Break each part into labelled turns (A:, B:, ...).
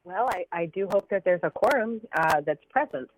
A: Well, I do hope that there's a quorum that's present.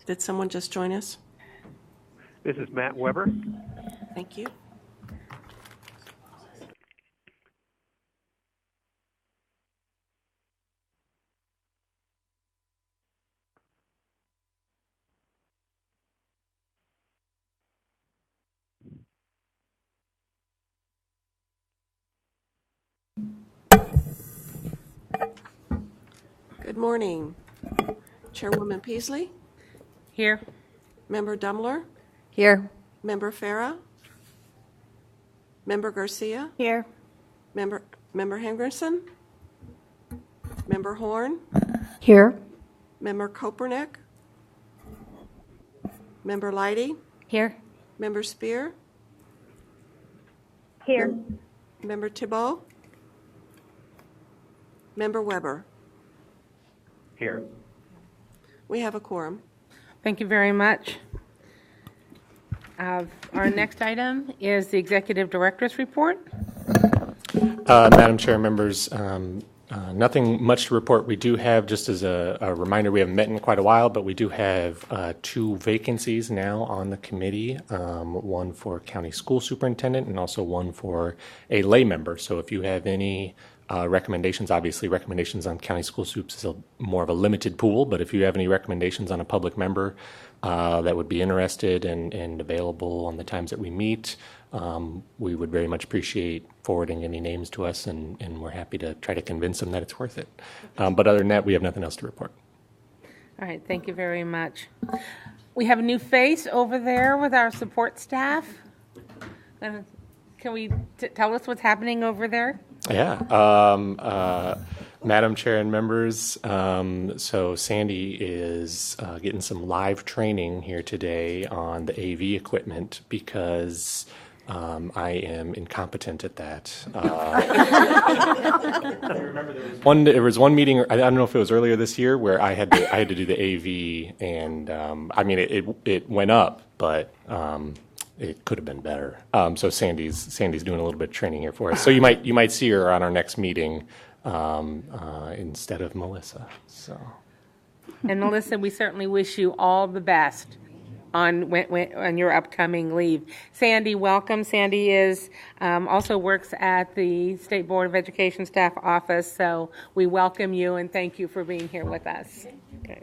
B: Did someone just join us?
C: This is Matt Weber.
B: Thank you. Good morning. Chairwoman Peasley,
C: Here.
B: Member Dumler,
C: Here.
B: Member Farah, Member Garcia,
C: Here.
B: Member Henderson, Member Horn,
C: Here.
B: Member Kopernick, Member Leidy,
C: Here.
B: Member Spear,
A: Here.
B: Member Thibault, Member Weber.
D: Here.
B: We have a quorum.
C: Thank you very much. Our next item is the Executive Director's Report.
D: Madam Chair, members, nothing much to report. We do have, just as a reminder, we haven't met in quite a while, but we do have 2 vacancies now on the committee, one for County School Superintendent and also one for a lay member. So if you have any recommendations, obviously recommendations on County School Soups is more of a limited pool, but if you have any recommendations on a public member that would be interested and available on the times that we meet, we would very much appreciate forwarding any names to us, and we're happy to try to convince them that it's worth it. But other than that, we have nothing else to report.
C: All right, thank you very much. We have a new face over there with our support staff. Can we tell us what's happening over there?
D: Yeah. Madam Chair and members, so Sandy is getting some live training here today on the AV equipment because I am incompetent at that. There was one meeting, I don't know if it was earlier this year, where I had to do the AV, and I mean it went up, but it could have been better. So Sandy's doing a little bit of training here for us. So you might see her on our next meeting instead of Melissa. So.
C: And Melissa, we certainly wish you all the best on your upcoming leave. Sandy, welcome. Sandy is also works at the State Board of Education staff office, so we welcome you and thank you for being here with us. Okay,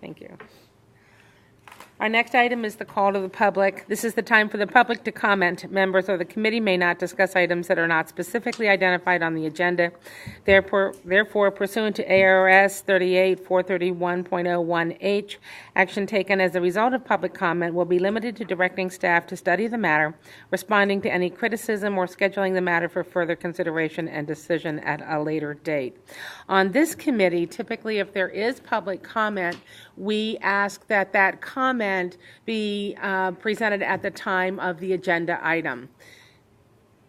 C: thank you. Our next item is the call to the public. This is the time for the public to comment. Members of the committee may not discuss items that are not specifically identified on the agenda. Therefore, pursuant to ARS 38-431.01H, action taken as a result of public comment will be limited to directing staff to study the matter, responding to any criticism, or scheduling the matter for further consideration and decision at a later date. On this committee, typically if there is public comment, we ask that comment be presented at the time of the agenda item.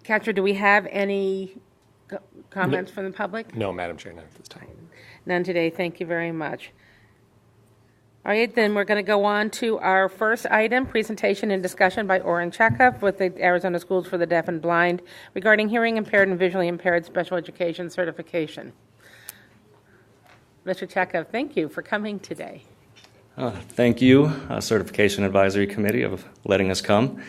C: Catcher, do we have any comments from the public?
D: No, Madam Chair, not at this time.
C: None today. Thank you very much. All right, then we're going to go on to our first item, presentation and discussion by Oren Chekhov with the Arizona Schools for the Deaf and Blind regarding hearing impaired and visually impaired special education certification. Mr. Chekhov, thank you for coming today.
E: Thank you, Certification Advisory Committee, of letting us come.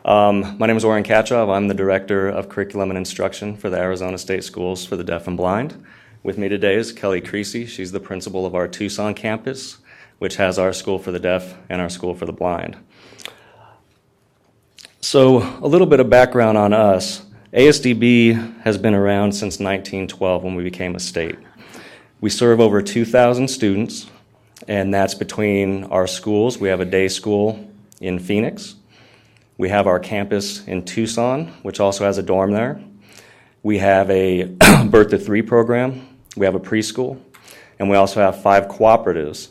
E: My name is Oren Kachov. I'm the Director of Curriculum and Instruction for the Arizona State Schools for the Deaf and Blind. With me today is Kelly Creasy. She's the principal of our Tucson campus, which has our School for the Deaf and our School for the Blind. So a little bit of background on us. ASDB has been around since 1912 when we became a state. We serve over 2,000 students, and that's between our schools. We have a day school in Phoenix. We have our campus in Tucson, which also has a dorm there. We have a Birth to 3 program. We have a preschool. And we also have 5 cooperatives.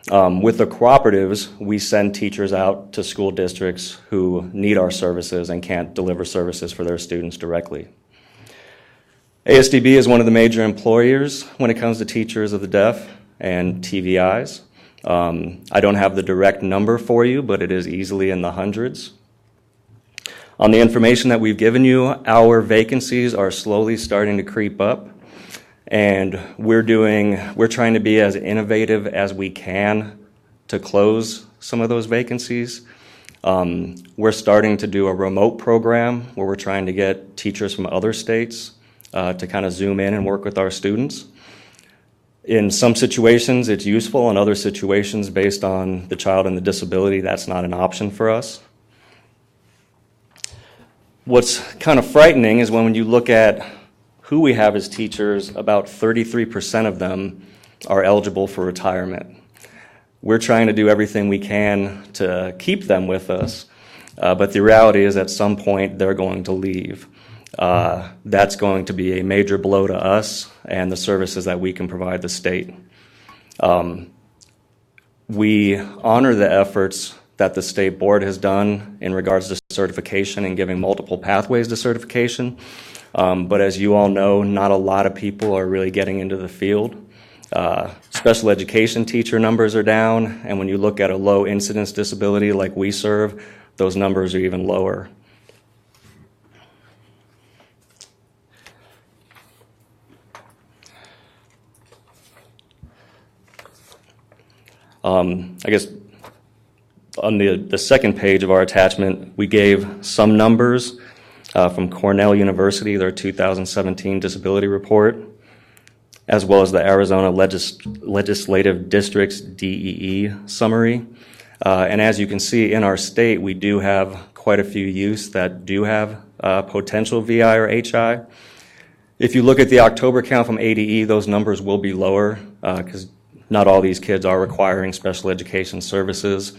E: With the cooperatives, we send teachers out to school districts who need our services and can't deliver services for their students directly. ASDB is one of the major employers when it comes to teachers of the deaf and TVIs. I don't have the direct number for you, but it is easily in the hundreds. On the information that we've given you, our vacancies are slowly starting to creep up, and we're trying to be as innovative as we can to close some of those vacancies. We're starting to do a remote program where we're trying to get teachers from other states to kind of zoom in and work with our students. In some situations, it's useful. In other situations, based on the child and the disability, that's not an option for us. What's kind of frightening is when you look at who we have as teachers, about 33% of them are eligible for retirement. We're trying to do everything we can to keep them with us, but the reality is at some point they're going to leave. That's going to be a major blow to us and the services that we can provide the state. We honor the efforts that the state board has done in regards to certification and giving multiple pathways to certification. But as you all know, not a lot of people are really getting into the field. Special education teacher numbers are down, and when you look at a low incidence disability like we serve, those numbers are even lower. I guess on the second page of our attachment, we gave some numbers from Cornell University, their 2017 disability report, as well as the Arizona Legislative District's DEE summary. And as you can see, in our state, we do have quite a few youths that do have potential VI or HI. If you look at the October count from ADE, those numbers will be lower because not all these kids are requiring special education services.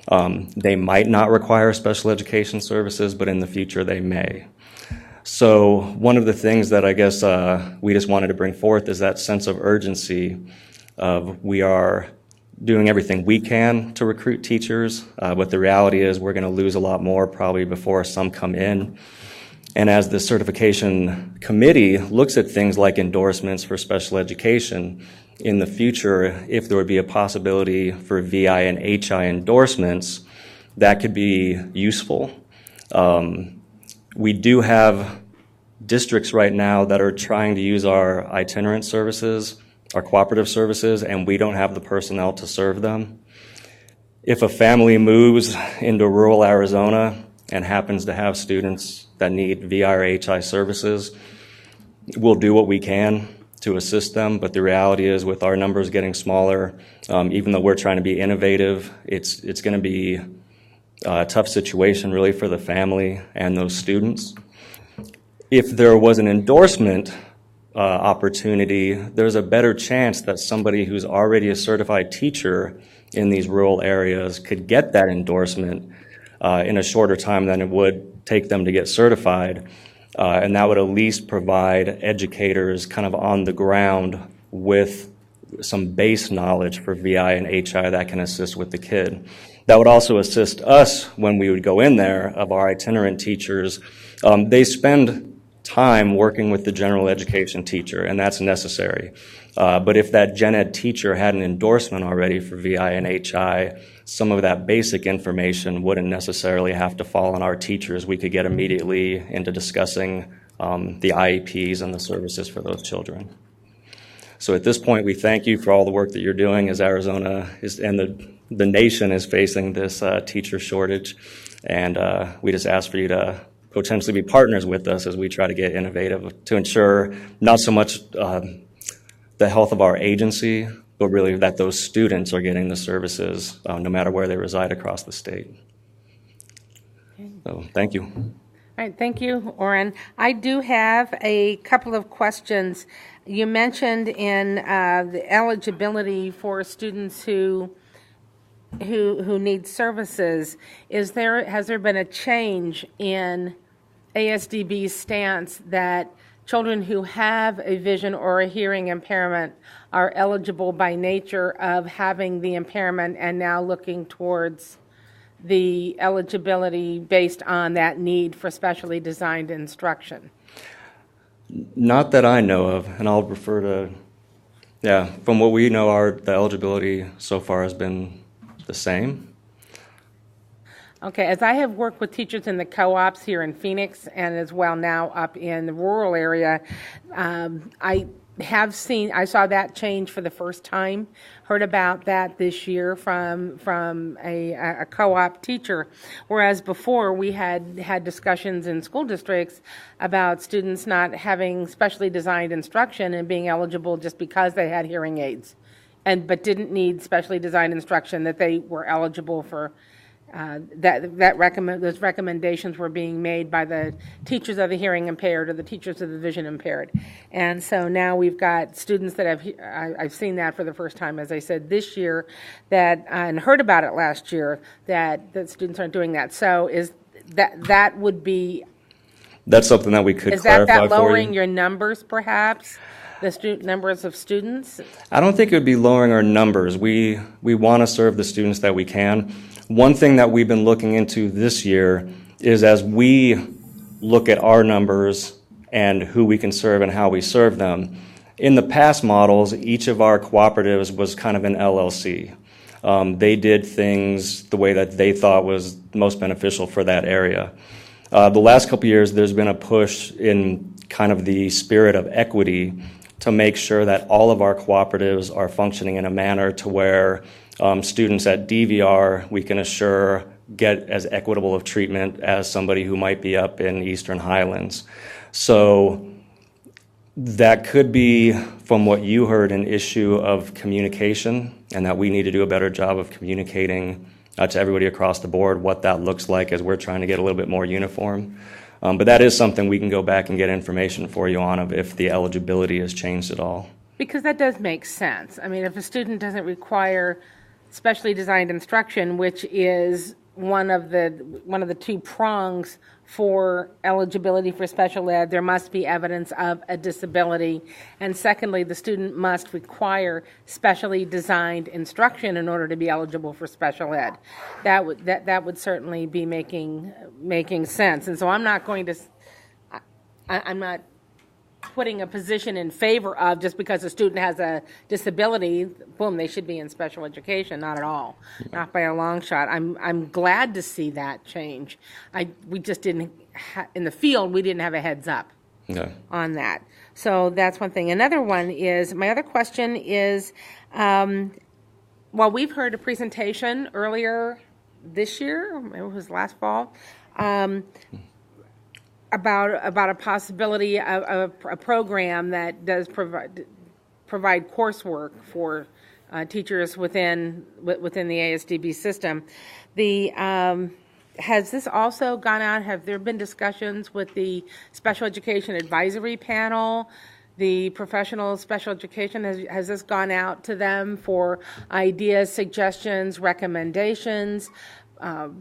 E: They might not require special education services, but in the future they may. So one of the things that I guess we just wanted to bring forth is that sense of urgency of we are doing everything we can to recruit teachers, but the reality is we're going to lose a lot more probably before some come in. And as the certification committee looks at things like endorsements for special education, in the future, if there would be a possibility for VI and HI endorsements, that could be useful. We do have districts right now that are trying to use our itinerant services, our cooperative services, and we don't have the personnel to serve them. If a family moves into rural Arizona and happens to have students that need VI or HI services, we'll do what we can to assist them, but the reality is with our numbers getting smaller, even though we're trying to be innovative, it's going to be a tough situation really for the family and those students. If there was an endorsement opportunity, there's a better chance that somebody who's already a certified teacher in these rural areas could get that endorsement in a shorter time than it would take them to get certified. And that would at least provide educators kind of on the ground with some base knowledge for VI and HI that can assist with the kid. That would also assist us when we would go in there of our itinerant teachers. They spend time working with the general education teacher, and that's necessary. But if that gen ed teacher had an endorsement already for VI and HI, some of that basic information wouldn't necessarily have to fall on our teachers. We could get immediately into discussing the IEPs and the services for those children. So at this point, we thank you for all the work that you're doing as Arizona is, and the nation is facing this teacher shortage. And we just ask for you to potentially be partners with us as we try to get innovative to ensure not so much the health of our agency, but really that those students are getting the services no matter where they reside across the state. So thank you.
C: All right, thank you, Orrin. I do have a couple of questions. You mentioned in the eligibility for students who need services. Has there been a change in ASDB's stance that children who have a vision or a hearing impairment are eligible by nature of having the impairment and now looking towards the eligibility based on that need for specially designed instruction?
E: Not that I know of, and I'll refer to, from what we know, the eligibility so far has been the same.
C: Okay, as I have worked with teachers in the co-ops here in Phoenix and as well now up in the rural area, have seen, I saw that change for the first time, heard about that this year from a co-op teacher, whereas before we had discussions in school districts about students not having specially designed instruction and being eligible just because they had hearing aids, but didn't need specially designed instruction, that they were eligible for those recommendations were being made by the teachers of the hearing impaired or the teachers of the vision impaired. And so now we've got students that I've seen that for the first time, as I said, this year, and heard about it last year, that students aren't doing that. So that would be...
E: That's something that we could clarify for you.
C: Is that lowering your numbers, perhaps? The numbers of students?
E: I don't think it would be lowering our numbers. We want to serve the students that we can. One thing that we've been looking into this year is, as we look at our numbers and who we can serve and how we serve them, in the past models, each of our cooperatives was kind of an LLC. They did things the way that they thought was most beneficial for that area. The last couple of years, there's been a push in kind of the spirit of equity to make sure that all of our cooperatives are functioning in a manner to where students at DVR, we can assure, get as equitable of treatment as somebody who might be up in Eastern Highlands. So that could be, from what you heard, an issue of communication, and that we need to do a better job of communicating to everybody across the board what that looks like as we're trying to get a little bit more uniform. But that is something we can go back and get information for you on, of if the eligibility has changed at all.
C: Because that does make sense. I mean, if a student doesn't require specially designed instruction, which is one of the two prongs for eligibility for special ed, there must be evidence of a disability. And secondly, the student must require specially designed instruction in order to be eligible for special ed. That would certainly be making sense. And so I'm not going to, I'm not putting a position in favor of, just because a student has a disability, boom, they should be in special education. Not at all, not by a long shot. I'm glad to see that change. We just didn't in the field. We didn't have a heads up on that. So that's one thing. Another one is, my other question is, well, we've heard a presentation earlier this year, it was last fall, about a possibility of a program that does provide coursework for teachers within the ASDB system. Has this also gone out? Have there been discussions with the Special Education Advisory Panel, the professional special education? Has this gone out to them for ideas, suggestions, recommendations,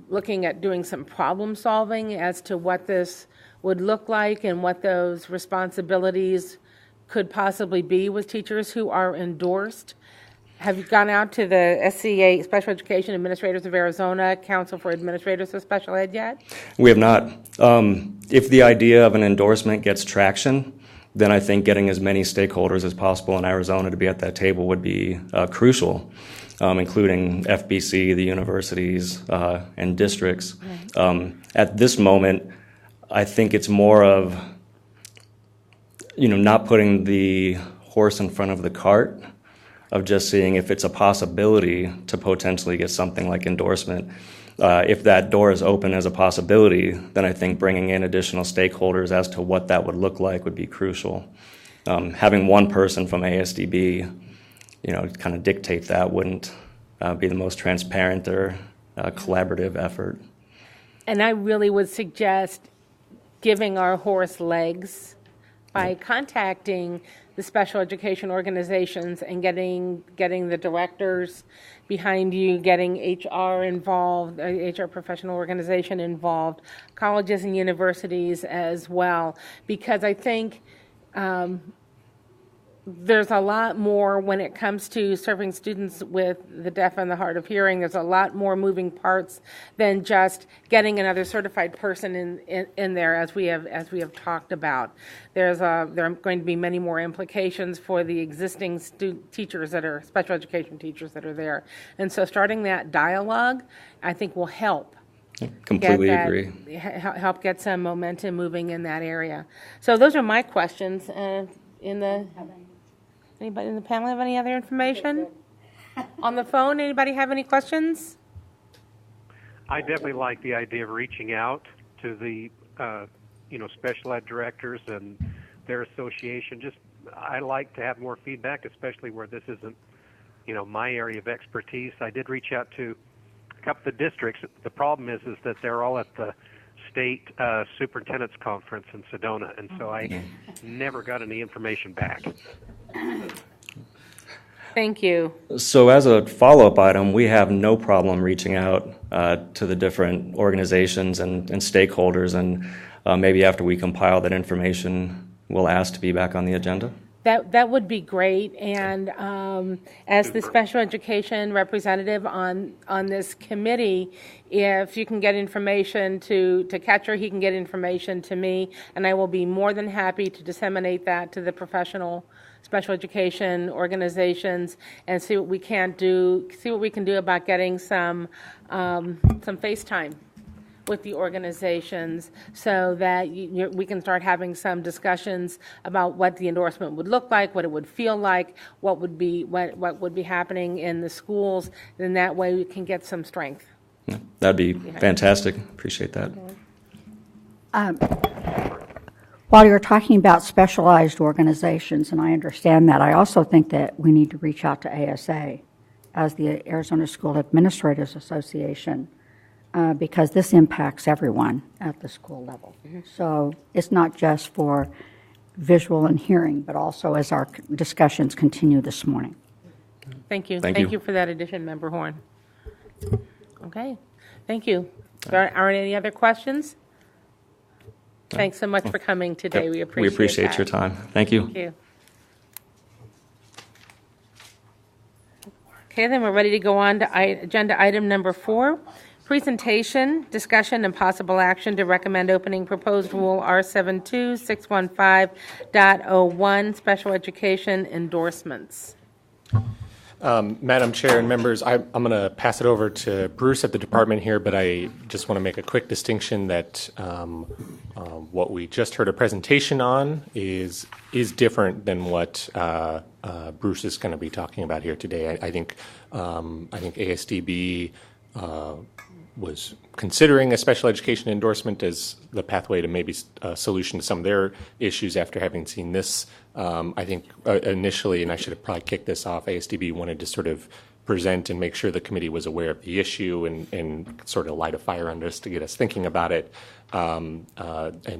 C: looking at doing some problem solving as to what this would look like and what those responsibilities could possibly be with teachers who are endorsed? Have you gone out to the SCA, Special Education Administrators of Arizona, Council for Administrators of Special Ed yet?
E: We have not. If the idea of an endorsement gets traction, then I think getting as many stakeholders as possible in Arizona to be at that table would be crucial, including FBC, the universities, and districts. Right. At this moment, I think it's more of, not putting the horse in front of the cart, of just seeing if it's a possibility to potentially get something like endorsement. If that door is open as a possibility, then I think bringing in additional stakeholders as to what that would look like would be crucial. Having one person from ASDB, kind of dictate that wouldn't be the most transparent or collaborative effort.
C: And I really would suggest giving our horse legs by contacting the special education organizations and getting the directors behind you, getting HR involved, HR professional organization involved, colleges and universities as well, because I think there's a lot more when it comes to serving students with the deaf and the hard of hearing. There's a lot more moving parts than just getting another certified person in there, as we have talked about. There are going to be many more implications for the existing teachers that are special education teachers that are there, and so starting that dialogue, I think, will help.
E: Completely agree.
C: Help get some momentum moving in that area. So those are my questions. Anybody in the panel have any other information? On the phone, anybody have any questions?
F: I definitely like the idea of reaching out to the, special ed directors and their association. I like to have more feedback, especially where this isn't, my area of expertise. I did reach out to a couple of the districts. The problem is that they're all at the state superintendent's conference in Sedona, and so I never got any information back.
C: Thank you.
E: So as a follow-up item, we have no problem reaching out to the different organizations and stakeholders, and maybe after we compile that information, we'll ask to be back on the agenda.
C: That would be great. And as the special education representative on this committee, if you can get information to Catcher, he can get information to me, and I will be more than happy to disseminate that to the professional special education organizations and see what we can do about getting some FaceTime with the organizations so that we can start having some discussions about what the endorsement would look like, what it would feel like, what would be happening in the schools. Then that way we can get some strength.
E: Yeah, that'd be fantastic. Appreciate that.
G: While you're talking about specialized organizations, and I understand that, I also think that we need to reach out to ASA as the Arizona School Administrators Association, because this impacts everyone at the school level. Mm-hmm. So it's not just for visual and hearing, but also as our discussions continue this morning.
C: Thank you.
E: Thank
C: you for that addition, Member Horn. Okay, thank you. Are any other questions? Thanks so much for coming today.
E: Yep.
C: We appreciate
E: We appreciate
C: that.
E: your time. Thank you.
C: Thank you. Okay, then we're ready to go on to agenda item number 4, presentation, discussion, and possible action to recommend opening proposed rule R72615.01, special education endorsements.
D: Madam Chair and members, I'm going to pass it over to Bruce at the department here, but I just want to make a quick distinction that what we just heard a presentation on is different than what Bruce is going to be talking about here today. I think ASDB was considering a special education endorsement as the pathway to maybe a solution to some of their issues after having seen this. I think initially, and I should have probably kicked this off, ASDB wanted to sort of present and make sure the committee was aware of the issue and sort of light a fire under us to get us thinking about it. And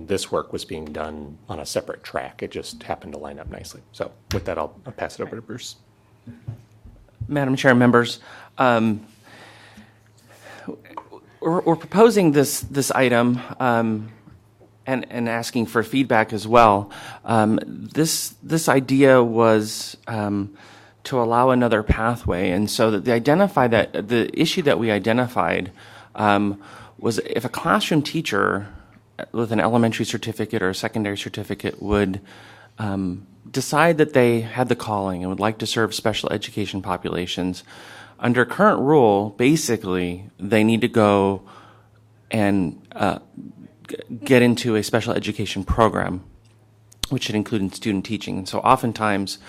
D: this work was being done on a separate track. It just happened to line up nicely. So with that, I'll pass it over to Bruce.
H: Madam Chair, members, we're proposing this item and asking for feedback as well. This idea was to allow another pathway, and so that the issue that we identified was if a classroom teacher with an elementary certificate or a secondary certificate would decide that they had the calling and would like to serve special education populations. Under current rule, basically, they need to go and get into a special education program, which should include student teaching. And so oftentimes,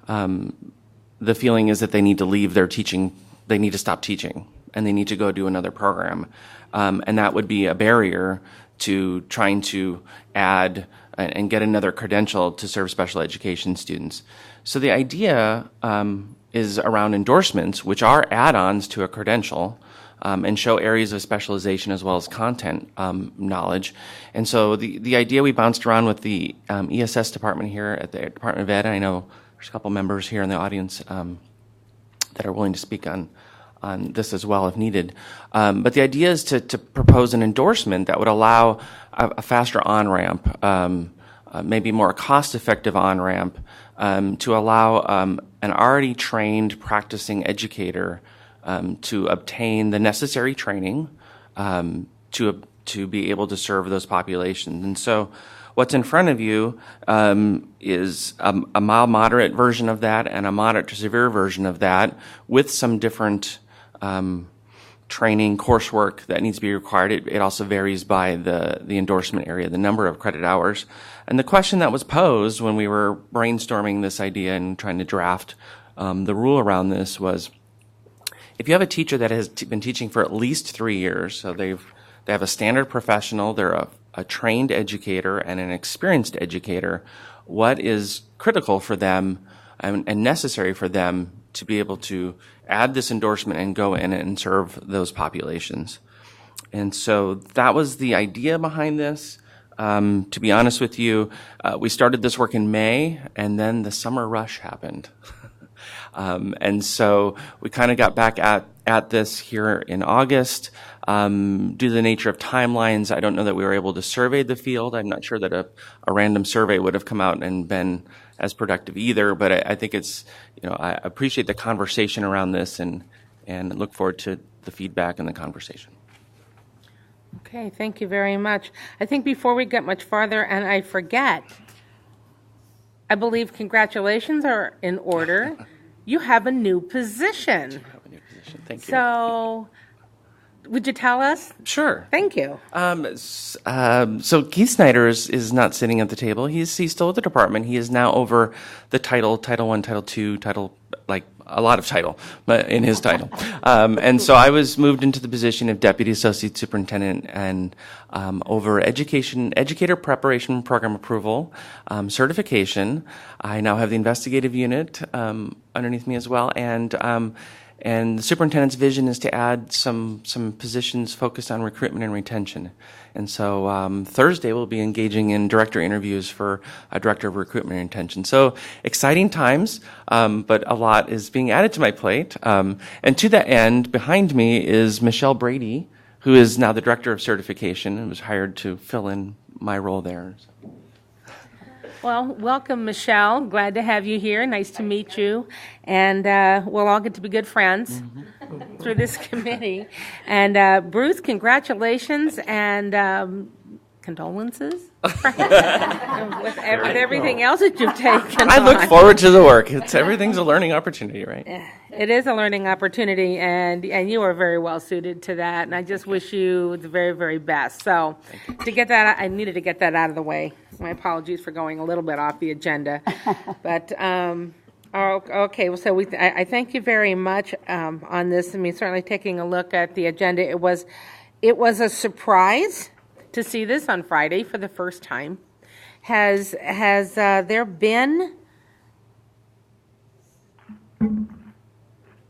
H: the feeling is that they need to leave their teaching, they need to stop teaching, and they need to go do another program. And that would be a barrier to trying to add and get another credential to serve special education students. So the idea is around endorsements, which are add-ons to a credential, and show areas of specialization as well as content knowledge. And so the idea we bounced around with the ESS department here at the Department of Ed, and I know there's a couple members here in the audience that are willing to speak on this as well if needed. But the idea is to propose an endorsement that would allow a faster on-ramp, maybe more cost-effective on-ramp, to allow an already trained practicing educator to obtain the necessary training to be able to serve those populations. And so what's in front of you is a mild moderate version of that and a moderate to severe version of that with some different training, coursework that needs to be required. It also varies by the endorsement area, the number of credit hours. And the question that was posed when we were brainstorming this idea and trying to draft the rule around this was, if you have a teacher that has been teaching for at least 3 years, so they have a standard professional, they're a trained educator and an experienced educator, what is critical for them and necessary for them to be able to add this endorsement and go in and serve those populations? And so that was the idea behind this. To be honest with you, we started this work in May, and then the summer rush happened. And so we kind of got back at this here in August. Due to the nature of timelines, I don't know that we were able to survey the field. I'm not sure that a random survey would have come out and been as productive either, but I think it's, I appreciate the conversation around this and look forward to the feedback and the conversation.
C: Okay, thank you very much. I think before we get much farther, and I forget, I believe congratulations are in order. You have a new position.
H: Thank you.
C: So, would you tell us?
H: Sure.
C: Thank you.
H: So Keith Snyder is not sitting at the table. He's still at the department. He is now over the Title I, Title II, like a lot of title in his title. And so I was moved into the position of Deputy Associate Superintendent and over educator preparation program approval, certification. I now have the investigative unit underneath me as well, and the superintendent's vision is to add some positions focused on recruitment and retention. And so Thursday we'll be engaging in director interviews for a director of recruitment and retention. So exciting times, but a lot is being added to my plate. And to that end, behind me is Michelle Brady, who is now the director of certification and was hired to fill in my role there.
C: Well, welcome, Michelle. Glad to have you here. Nice to meet you. And we'll all get to be good friends through this committee. And Bruce, congratulations and condolences with everything else that you've taken
H: I look
C: on.
H: forward to the work. Everything's a learning opportunity, right?
C: It is a learning opportunity, and you are very well suited to that. And I just wish you the very, very best. So to get that, I needed to get that out of the way. My apologies for going a little bit off the agenda. But, okay, so I thank you very much on this. I mean, certainly taking a look at the agenda, it was a surprise to see this on Friday for the first time. Has there been?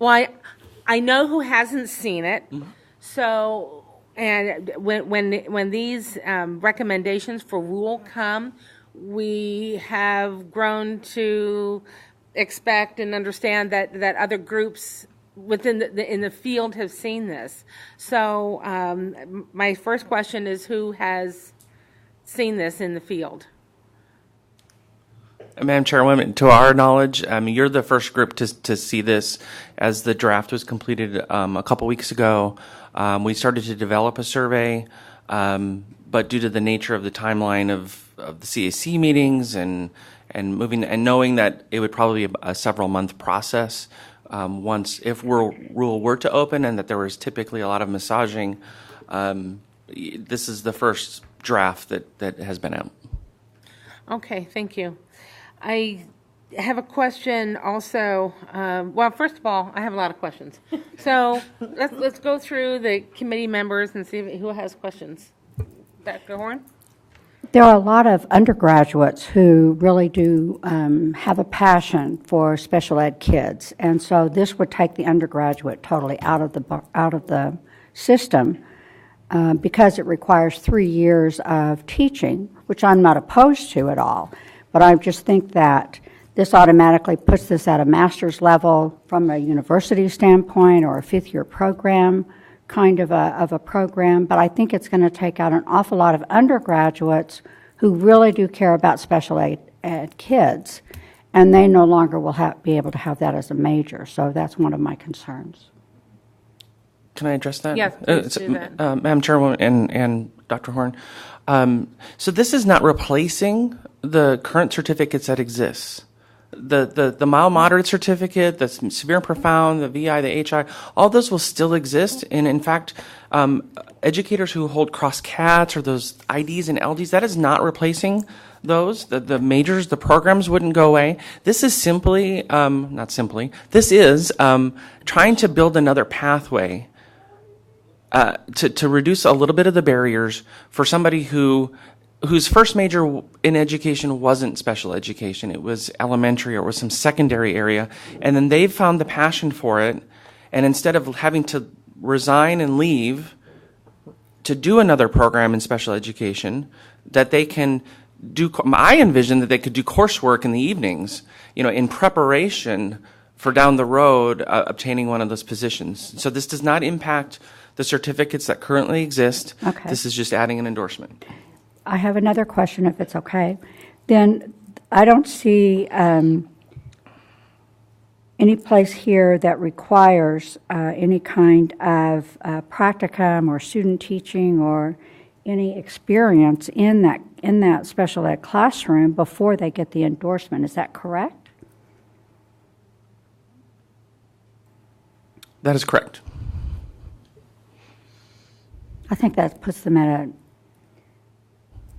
C: Well, I know who hasn't seen it. So, and when these recommendations for rule come, we have grown to expect and understand that other groups within in the field have seen this. So my first question is, who has seen this in the field?
H: Madam Chairwoman, to our knowledge, you're the first group to see this as the draft was completed a couple weeks ago. We started to develop a survey, but due to the nature of the timeline of the CAC meetings and moving and knowing that it would probably be a several month process, if rule were to open and that there was typically a lot of massaging, this is the first draft that has been out.
C: Okay, thank you. I have a question also. Well, first of all, I have a lot of questions. So let's go through the committee members and see who has questions. Dr. Horn?
G: There are a lot of undergraduates who really do have a passion for special ed kids, and so this would take the undergraduate totally out of the system because it requires 3 years of teaching, which I'm not opposed to at all. But I just think that this automatically puts this at a master's level from a university standpoint or a fifth-year program kind of a program. But I think it's going to take out an awful lot of undergraduates who really do care about special ed kids, and they no longer will be able to have that as a major. So that's one of my concerns.
H: Can I address that?
C: Yes, please do that.
H: Madam Chairwoman and Dr. Horn. So this is not replacing the current certificates that exist. the mild moderate certificate, the severe and profound, the VI, the HI, all those will still exist. And in fact, educators who hold cross CATs or those IDs and LDs, that is not replacing those. The majors, the programs wouldn't go away. This is simply, not simply, this is trying to build another pathway to reduce a little bit of the barriers for somebody whose first major in education wasn't special education. It was elementary or it was some secondary area. And then they've found the passion for it. And instead of having to resign and leave to do another program in special education, that they can do, I envision that they could do coursework in the evenings, in preparation for down the road obtaining one of those positions. So this does not impact the certificates that currently exist.
G: Okay.
H: This is just adding an endorsement.
G: I have another question, if it's okay. Then I don't see any place here that requires any kind of practicum or student teaching or any experience in that special ed classroom before they get the endorsement. Is that correct?
H: That is correct.
G: I think that puts them at a...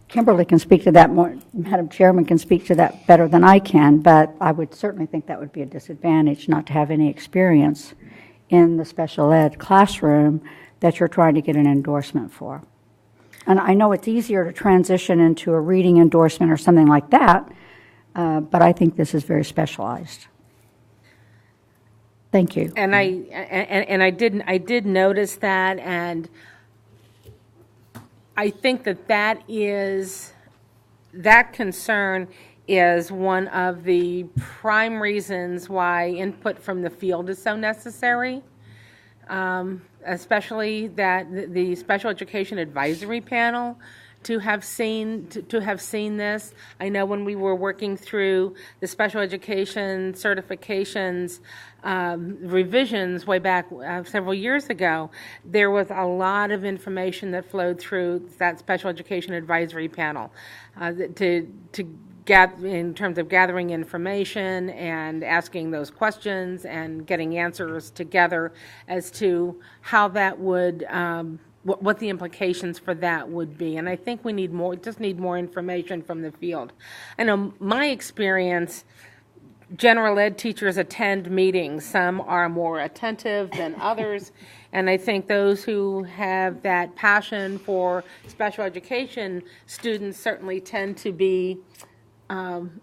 G: Kimberly can speak to that more, Madam Chairman can speak to that better than I can, but I would certainly think that would be a disadvantage not to have any experience in the special ed classroom that you're trying to get an endorsement for. And I know it's easier to transition into a reading endorsement or something like that, but I think this is very specialized. Thank you.
C: And I did notice that, and I think that concern is one of the prime reasons why input from the field is so necessary, especially that the Special Education Advisory Panel to have seen this. I know when we were working through the special education certifications revisions way back several years ago, there was a lot of information that flowed through that Special Education Advisory Panel to gather, in terms of gathering information and asking those questions and getting answers together as to how that would what the implications for that would be. And I think we need more information from the field. I know my experience, general ed teachers attend meetings. Some are more attentive than others. And I think those who have that passion for special education students certainly tend to be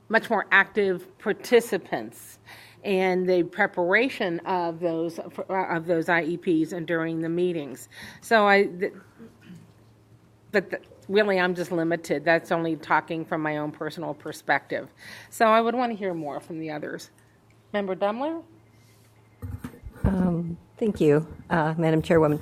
C: much more active participants in the preparation of those IEPs and during the meetings. So really I'm just limited. That's only talking from my own personal perspective. So I would want to hear more from the others. Member Dumler?
I: Thank you, Madam Chairwoman.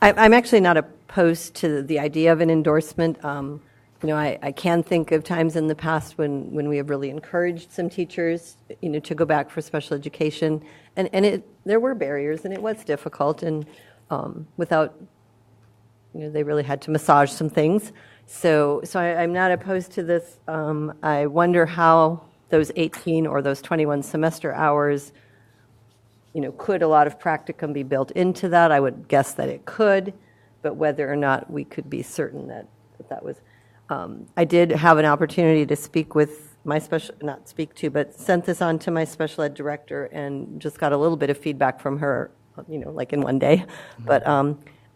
I: I'm actually not opposed to the idea of an endorsement. I can think of times in the past when we have really encouraged some teachers, to go back for special education, and there were barriers, and it was difficult, and without, they really had to massage some things. So I'm not opposed to this. I wonder how those 18 or those 21 semester hours, could a lot of practicum be built into that? I would guess that it could, but whether or not we could be certain that was. I did have an opportunity to speak with my but sent this on to my special ed director and just got a little bit of feedback from her, like in one day. But,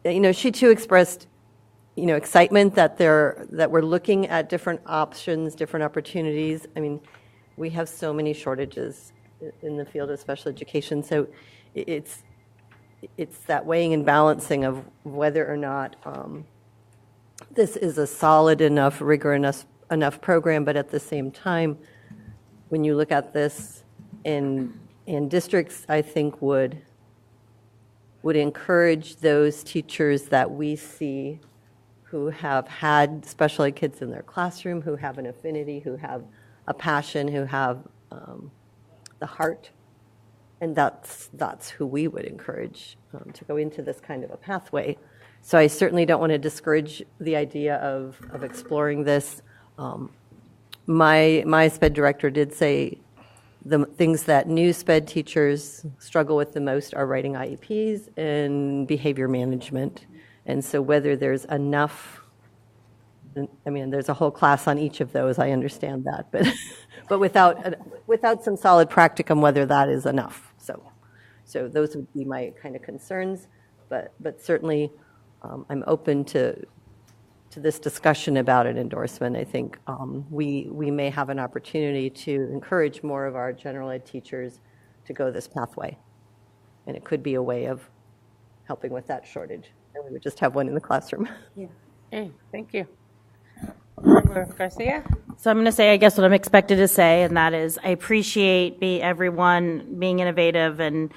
I: she too expressed, excitement that we're looking at different options, different opportunities. I mean, we have so many shortages in the field of special education. So it's that weighing and balancing of whether or not this is a solid enough, rigorous enough program, but at the same time, when you look at this in districts, I think would encourage those teachers that we see who have had special ed kids in their classroom, who have an affinity, who have a passion, who have the heart, and that's who we would encourage to go into this kind of a pathway. So I certainly don't want to discourage the idea of exploring this. My SPED director did say, the things that new SPED teachers struggle with the most are writing IEPs and behavior management. And so whether there's enough, I mean, there's a whole class on each of those, I understand that, but without some solid practicum, whether that is enough. So those would be my kind of concerns, but certainly I'm open to this discussion about an endorsement. I think we may have an opportunity to encourage more of our general ed teachers to go this pathway. And it could be a way of helping with that shortage. And we would just have one in the classroom.
C: Yeah. Okay, thank you. Member Garcia?
J: So I'm going to say, I guess, what I'm expected to say, and that is I appreciate everyone being innovative and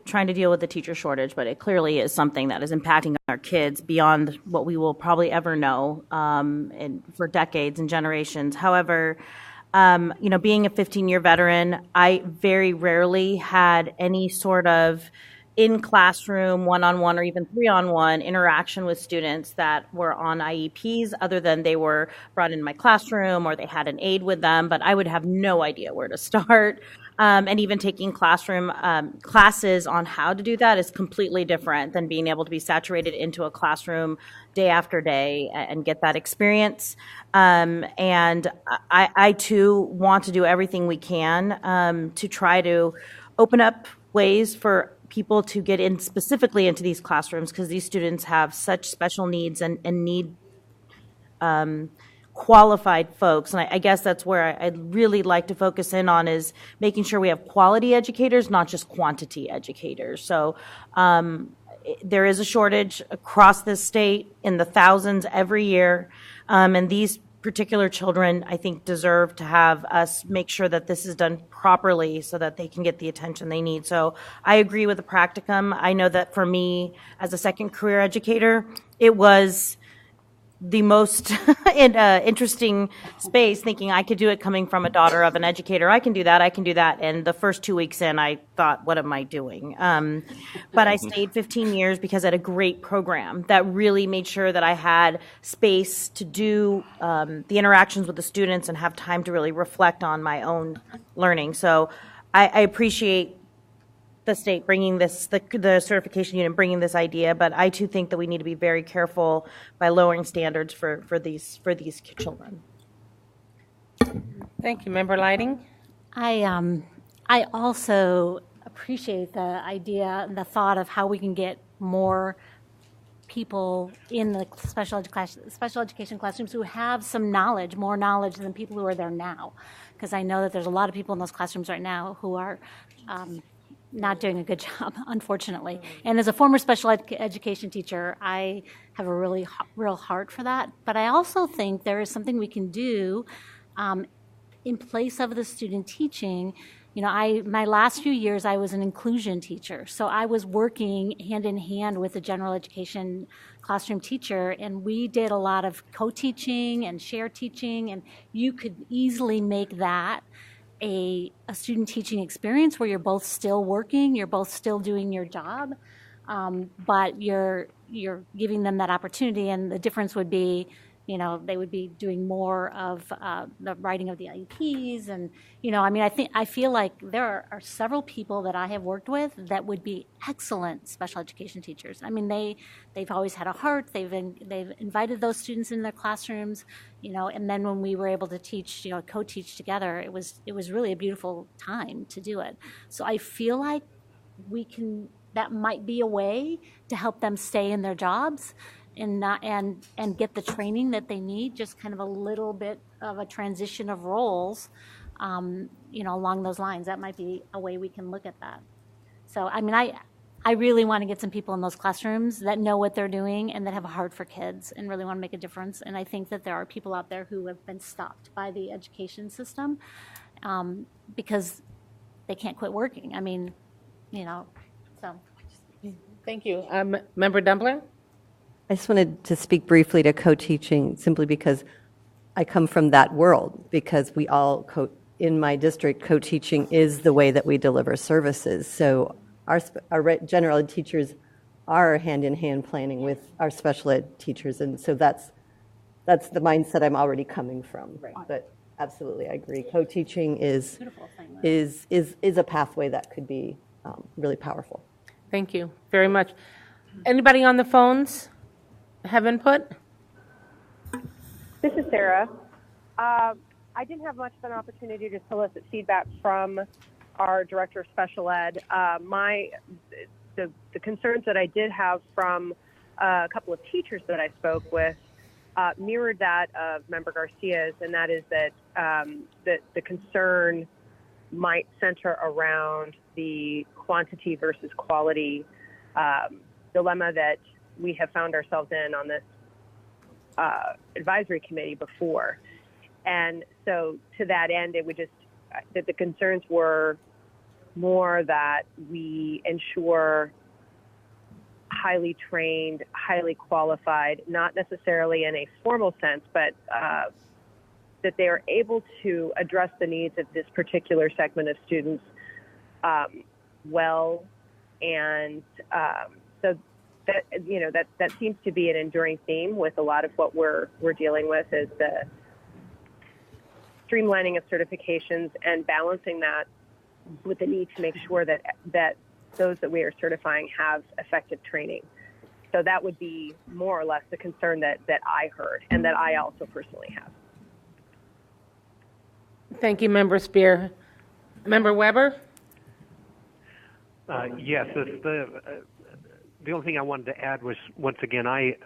J: trying to deal with the teacher shortage, but it clearly is something that is impacting our kids beyond what we will probably ever know and for decades and generations. However, being a 15-year veteran, I very rarely had any sort of in-classroom, one-on-one, or even three-on-one interaction with students that were on IEPs, other than they were brought into my classroom or they had an aide with them, but I would have no idea where to start. And even taking classroom classes on how to do that is completely different than being able to be saturated into a classroom day after day and get that experience. And I too want to do everything we can to try to open up ways for people to get in specifically into these classrooms, because these students have such special needs and need qualified folks. And I guess that's where I'd really like to focus in on, is making sure we have quality educators, not just quantity educators. So there is a shortage across this state in the thousands every year. And these particular children, I think, deserve to have us make sure that this is done properly so that they can get the attention they need. So I agree with the practicum. I know that for me, as a second career educator, it was the most interesting space, thinking I could do it coming from a daughter of an educator. I can do that. And the first 2 weeks in, I thought, what am I doing? But I stayed 15 years because I had a great program that really made sure that I had space to do the interactions with the students and have time to really reflect on my own learning. So I appreciate the state bringing this, the certification unit bringing this idea, but I too think that we need to be very careful by lowering standards for these children.
C: Thank you. Member Lighting?
K: I also appreciate the idea and the thought of how we can get more people in the special education classrooms who have some knowledge, more knowledge than people who are there now. Because I know that there's a lot of people in those classrooms right now who are not doing a good job, unfortunately. And as a former special education teacher, I have a really real heart for that. But I also think there is something we can do in place of the student teaching. My last few years, I was an inclusion teacher. So I was working hand in hand with a general education classroom teacher, and we did a lot of co-teaching and share teaching, and you could easily make that a student teaching experience where you're both still working, you're both still doing your job, but you're giving them that opportunity. And the difference would be, they would be doing more of the writing of the IEPs, and I feel like there are several people that I have worked with that would be excellent special education teachers. I mean, they've always had a heart. They've invited those students in their classrooms, and then when we were able to teach, co-teach together, it was really a beautiful time to do it. So I feel like that might be a way to help them stay in their jobs and get the training that they need, just kind of a little bit of a transition of roles, along those lines. That might be a way we can look at that. So, I really want to get some people in those classrooms that know what they're doing and that have a heart for kids and really want to make a difference. And I think that there are people out there who have been stopped by the education system because they can't quit working. So.
C: Thank you. Member Dumpler?
I: I just wanted to speak briefly to co-teaching, simply because I come from that world, because we all, in my district, co-teaching is the way that we deliver services. So our general ed teachers are hand-in-hand planning with our special ed teachers, and so that's the mindset I'm already coming from. Right. But Absolutely, I agree. Co-teaching is a pathway that could be really powerful.
C: Thank you very much. Anybody on the phones have input?
A: This is Sarah. I didn't have much of an opportunity to solicit feedback from our director of special ed. The concerns that I did have from a couple of teachers that I spoke with mirrored that of Member Garcia's, and that is that the concern might center around the quantity versus quality dilemma that we have found ourselves in on this advisory committee before. And so to that end, it would just, that the concerns were more that we ensure highly trained, highly qualified, not necessarily in a formal sense, but that they are able to address the needs of this particular segment of students well. And so that, you know, that seems to be an enduring theme with a lot of what we're dealing with, is the streamlining of certifications and balancing that with the need to make sure that those that we are certifying have effective training. So that would be more or less the concern that I heard and that I also personally have.
C: Thank you, Member Spear. Member Weber?
F: Yes, the only thing I wanted to add was, once again, I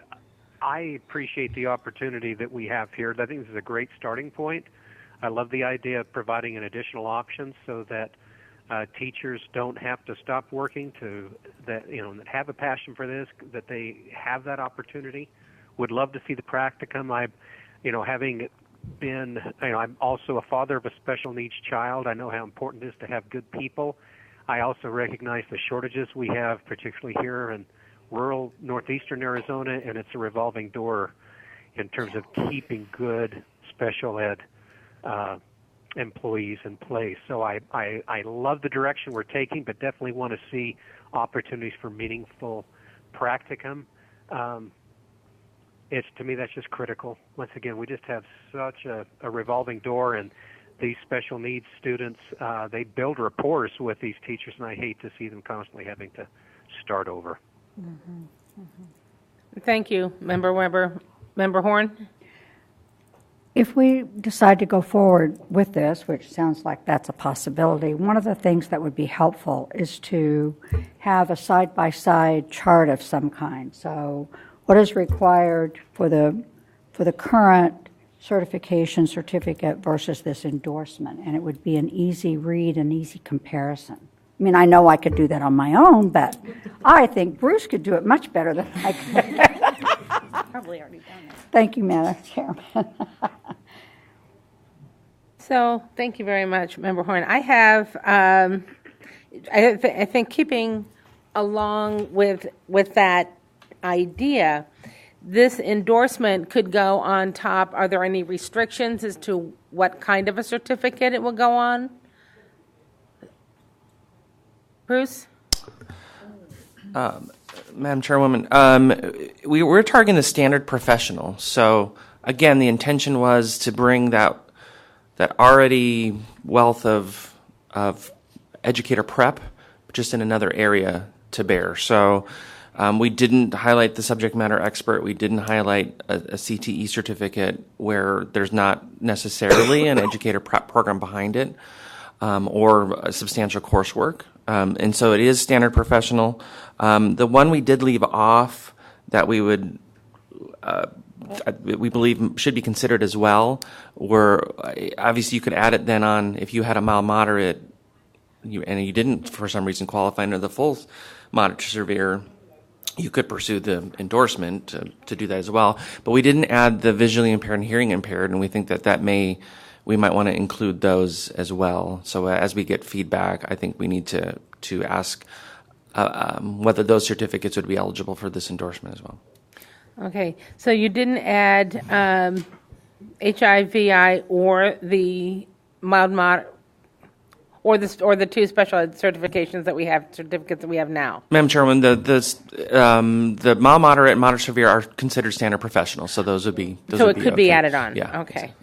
F: appreciate the opportunity that we have here. I think this is a great starting point. I love the idea of providing an additional option so that teachers don't have to stop working, that have a passion for this, that they have that opportunity. Would love to see the practicum. Having been, I'm also a father of a special needs child. I know how important it is to have good people. I also recognize the shortages we have, particularly here in rural northeastern Arizona, and it's a revolving door in terms of keeping good special ed employees in place. So I love the direction we're taking, but definitely want to see opportunities for meaningful practicum. To me, that's just critical. Once again, we just have such a revolving door, and these special needs students, they build rapport with these teachers, and I hate to see them constantly having to start over.
C: Mm-hmm. Mm-hmm. Thank you, Member Weber. Member Horn?
G: If we decide to go forward with this, which sounds like that's a possibility, one of the things that would be helpful is to have a side-by-side chart of some kind. So what is required for the current certification certificate versus this endorsement? And it would be an easy read, an easy comparison. I mean, I know I could do that on my own, but I think Bruce could do it much better than I could.
K: Probably already done it.
G: Thank you, Madam Chairman.
C: So, thank you very much, Member Horn. I have, I think keeping along with that idea, this endorsement could go on top. Are there any restrictions as to what kind of a certificate it will go on? Bruce?
H: Madam Chairwoman, we're targeting the standard professional. So again, the intention was to bring that already wealth of educator prep, just in another area to bear. So we didn't highlight the subject matter expert. We didn't highlight a CTE certificate where there's not necessarily an educator prep program behind it, or a substantial coursework. And so it is standard professional. The one we did leave off that we would, we believe should be considered as well, were obviously you could add it then on if you had a mild moderate, and you didn't for some reason qualify under the full moderate to severe, you could pursue the endorsement to do that as well. But we didn't add the visually impaired and hearing impaired, and we think that we might want to include those as well. So as we get feedback, I think we need to ask whether those certificates would be eligible for this endorsement as well.
C: Okay, so you didn't add HIVI or the mild moderate, or the two special ed certifications that we have, certificates that we have now.
H: Madam Chairman, the mild moderate and moderate severe are considered standard professional, so those would be.
C: So it could be added on.
H: Yeah.
C: Okay.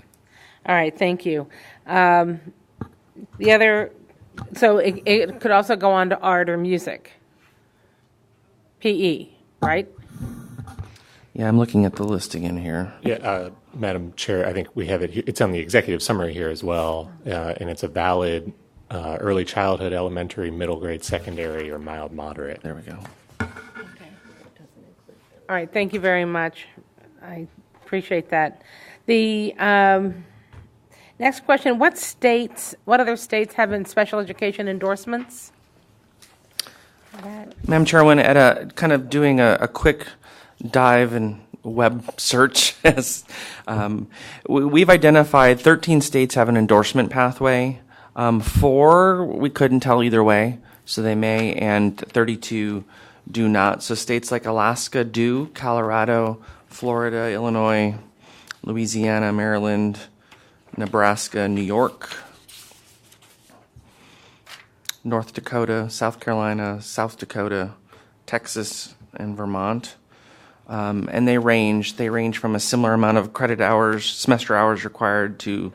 C: All right, thank you. The other, so it could also go on to art or music. PE, right?
H: Yeah, I'm looking at the listing in here.
D: Yeah, Madam Chair, I think we have it. It's on the executive summary here as well, and it's a valid early childhood, elementary, middle grade, secondary, or mild moderate.
H: There we go.
C: All right, thank you very much. I appreciate that. The next question, what other states have special education endorsements?
H: Madam Chairwoman, at a kind of doing a quick dive and web search, we've identified 13 states have an endorsement pathway. 4 we couldn't tell either way, so they may, and 32 do not. So states like Alaska do, Colorado, Florida, Illinois, Louisiana, Maryland, Nebraska, New York, North Dakota, South Carolina, South Dakota, Texas, and Vermont. And they range from a similar amount of credit hours, semester hours required to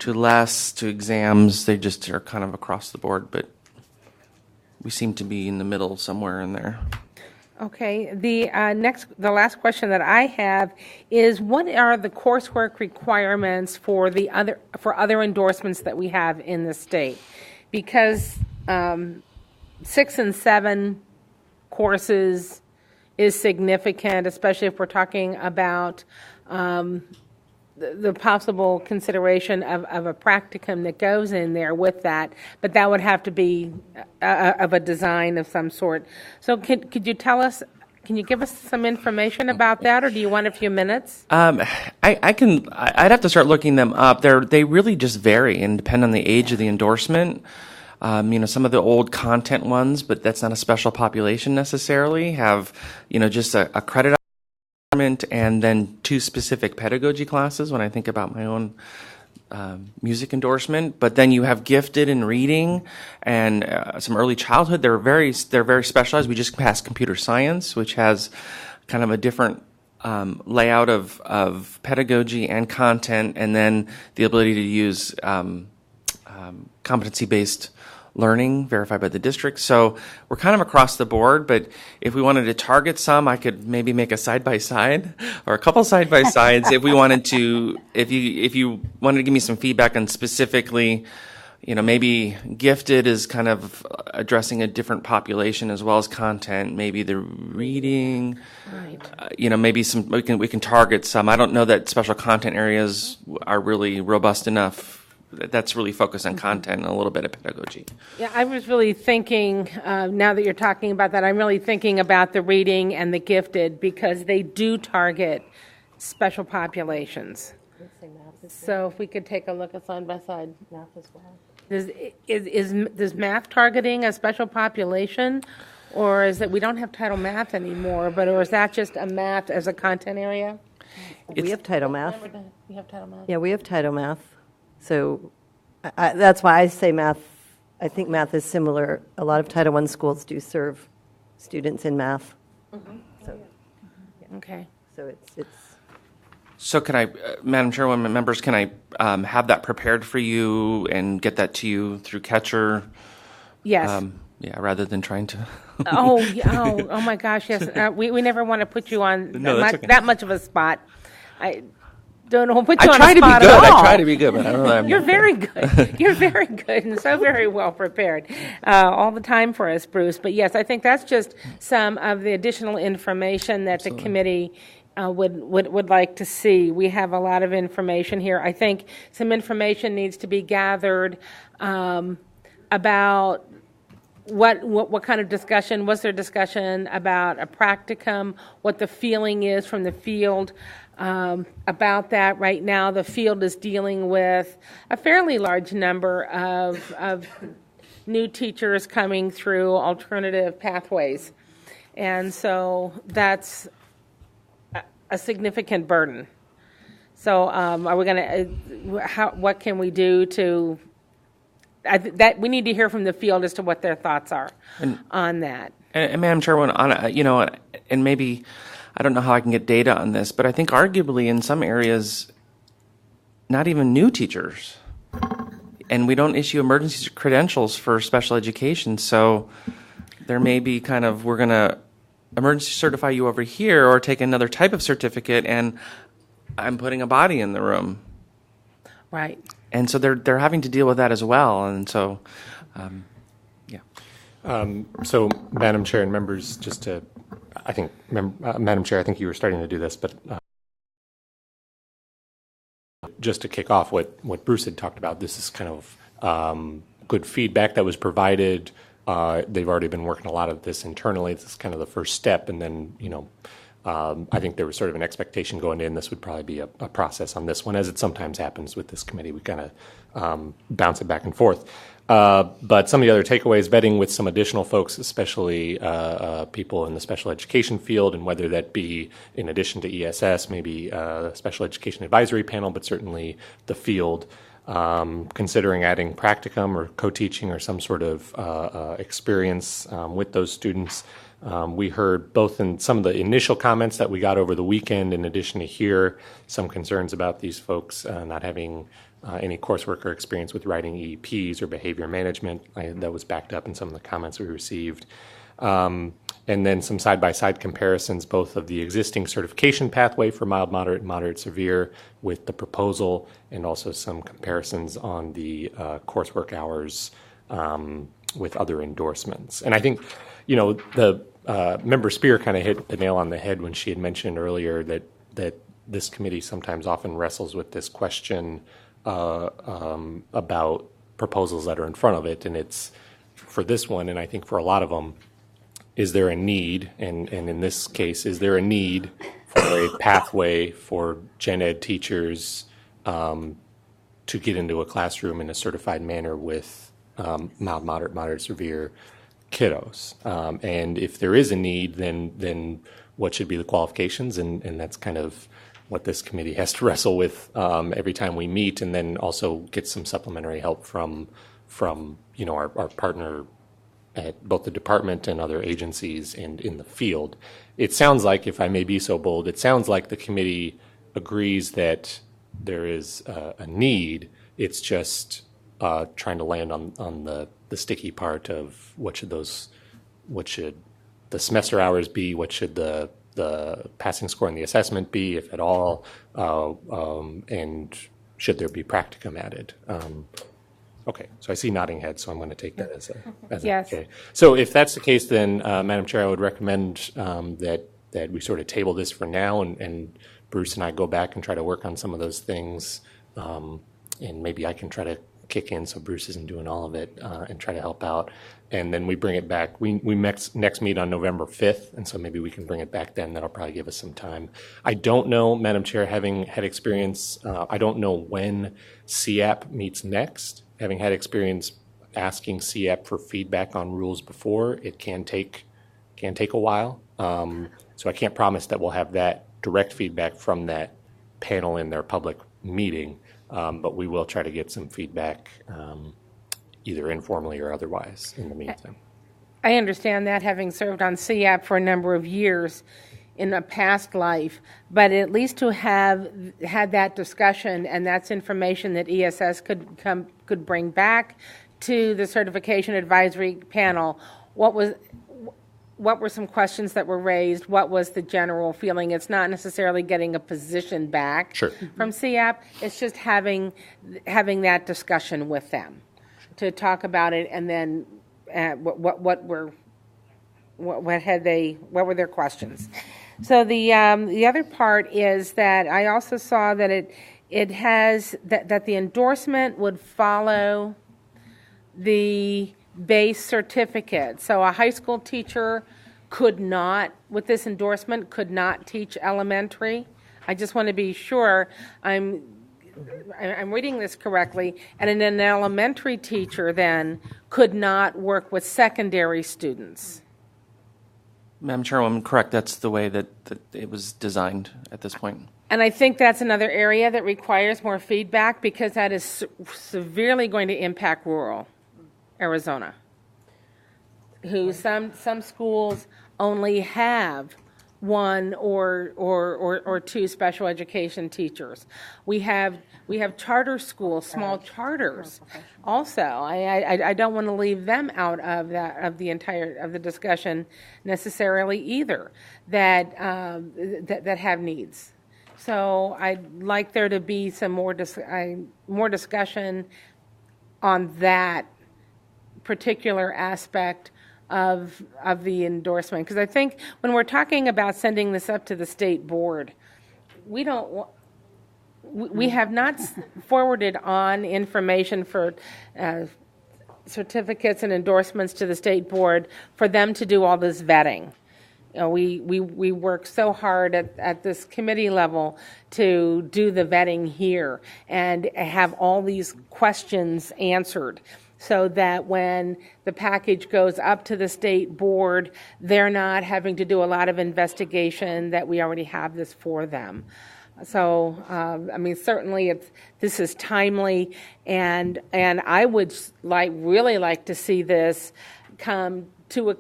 H: less, to exams. They just are kind of across the board, but we seem to be in the middle somewhere in there.
C: Okay, the last question that I have is, what are the coursework requirements for other endorsements that we have in the state? Because 6 and 7 courses is significant, especially if we're talking about the possible consideration of a practicum that goes in there with that, but that would have to be of a design of some sort. So could you tell us, can you give us some information about that, or do you want a few minutes?
H: I'd have to start looking them up. They really just vary and depend on the age of the endorsement. Some of the old content ones, but that's not a special population necessarily, have, just a credit and then 2 specific pedagogy classes when I think about my own music endorsement. But then you have gifted in reading and some early childhood. They're very specialized. We just passed computer science, which has kind of a different layout of pedagogy and content, and then the ability to use competency-based learning verified by the district. So we're kind of across the board, but if we wanted to target some, I could maybe make a side-by-side or a couple side-by-sides if we wanted to, if you wanted to give me some feedback on specifically, maybe gifted is kind of addressing a different population as well as content, maybe the reading, right. Maybe some, we can target some. I don't know that special content areas are really robust enough. That's really focused on content and a little bit of pedagogy.
C: Yeah, I was really thinking, now that you're talking about that, I'm really thinking about the reading and the gifted, because they do target special populations. So if we could take a look at side by side. Math as well. Does math targeting a special population, or is it we don't have title math anymore, or is that just a math as a content area?
I: We have title math.
C: We have title math?
I: Yeah, we have title math. So that's why I say math. I think math is similar. A lot of Title I schools do serve students in math.
C: Mm-hmm.
I: So,
C: yeah. Okay.
I: So it's.
H: So can I, Madam Chairwoman, members, can I have that prepared for you and get that to you through Catcher?
C: Yes.
H: Rather than trying to.
C: Oh my gosh, yes. We never want to put you on that much of a spot. I don't know, put you on a spot at all.
H: I try to be good, but I don't know.
C: You're very good. You're very good and so very well prepared all the time for us, Bruce. But yes, I think that's just some of the additional information that the committee would like to see. We have a lot of information here. I think some information needs to be gathered about what kind of discussion, was there discussion about a practicum, what the feeling is from the field about that. Right now, the field is dealing with a fairly large number of new teachers coming through alternative pathways. And so that's a significant burden. So are we going to, what can we do to, that we need to hear from the field as to what their thoughts are on that.
H: And Madam Chairwoman, and maybe, I don't know how I can get data on this, but I think arguably in some areas, not even new teachers. And we don't issue emergency credentials for special education, so there may be kind of, we're going to emergency certify you over here or take another type of certificate, and I'm putting a body in the room.
C: Right.
H: And so they're having to deal with that as well. And so, yeah.
D: So, Madam Chair and members, just to, I think, Madam Chair, I think you were starting to do this, but just to kick off what Bruce had talked about, this is kind of good feedback that was provided. They've already been working a lot of this internally. This is kind of the first step, and then, I think there was sort of an expectation going in. This would probably be a process on this one, as it sometimes happens with this committee. We kind of bounce it back and forth. But some of the other takeaways, vetting with some additional folks, especially people in the special education field, and whether that be in addition to ESS, maybe a special education advisory panel, but certainly the field. Considering adding practicum or co-teaching or some sort of experience with those students. We heard both in some of the initial comments that we got over the weekend, in addition to here, some concerns about these folks not having any coursework or experience with writing EEPs or behavior management. That was backed up in some of the comments we received. And then some side-by-side comparisons, both of the existing certification pathway for mild, moderate, and moderate severe with the proposal, and also some comparisons on the coursework hours with other endorsements. And I think, the Member Spear kind of hit the nail on the head when she had mentioned earlier that this committee sometimes often wrestles with this question about proposals that are in front of it. And it's, for this one, and I think for a lot of them, is there a need, and in this case, is there a need for a pathway for gen ed teachers to get into a classroom in a certified manner with mild, moderate, severe kiddos? And if there is a need, then what should be the qualifications? And that's kind of what this committee has to wrestle with every time we meet, and then also get some supplementary help from our partner at both the department and other agencies and in the field. It sounds like, if I may be so bold, it sounds like the committee agrees that there is a need. It's just trying to land on the sticky part of what should the semester hours be, what should the passing score in the assessment be, if at all, and should there be practicum added. Okay, so I see nodding heads, so I'm going to take that as
C: Yes.
D: okay. So if that's the case, then, Madam Chair, I would recommend that we sort of table this for now, and Bruce and I go back and try to work on some of those things, and maybe I can try to kick in so Bruce isn't doing all of it, and try to help out. And then we bring it back. We next meet on November 5th, and so maybe we can bring it back then. That'll probably give us some time. I don't know, Madam Chair, having had experience, I don't know when CAP meets next. Having had experience asking CAP for feedback on rules before, it can take a while. So I can't promise that we'll have that direct feedback from that panel in their public meeting, but we will try to get some feedback either informally or otherwise in the meantime.
C: I understand that, having served on CAP for a number of years in a past life, but at least to have had that discussion, and that's information that ESS could bring back to the certification advisory panel. What were some questions that were raised? What was the general feeling? It's not necessarily getting a position back from CAP. It's just having that discussion with them to talk about it, and then what were their questions. So the other part is that I also saw that it has that the endorsement would follow the base certificate. So a high school teacher could not, with this endorsement, could not teach elementary. I just want to be sure I'm reading this correctly. And an elementary teacher then could not work with secondary students.
H: Madam Chairwoman, correct. That's the way that it was designed at this point.
C: And I think that's another area that requires more feedback, because that is severely going to impact rural Arizona, who some schools only have one or two special education teachers. We have charter schools, small charters also. I don't want to leave them out of the discussion necessarily either, that have needs. So I'd like there to be some more discussion on that particular aspect of the endorsement, because I think when we're talking about sending this up to the state board, we have not forwarded on information for certificates and endorsements to the state board for them to do all this vetting. You know, we work so hard at this committee level to do the vetting here and have all these questions answered, so that when the package goes up to the state board, they're not having to do a lot of investigation, that we already have this for them. So, I mean, certainly this is timely, and I would really like to see this come to a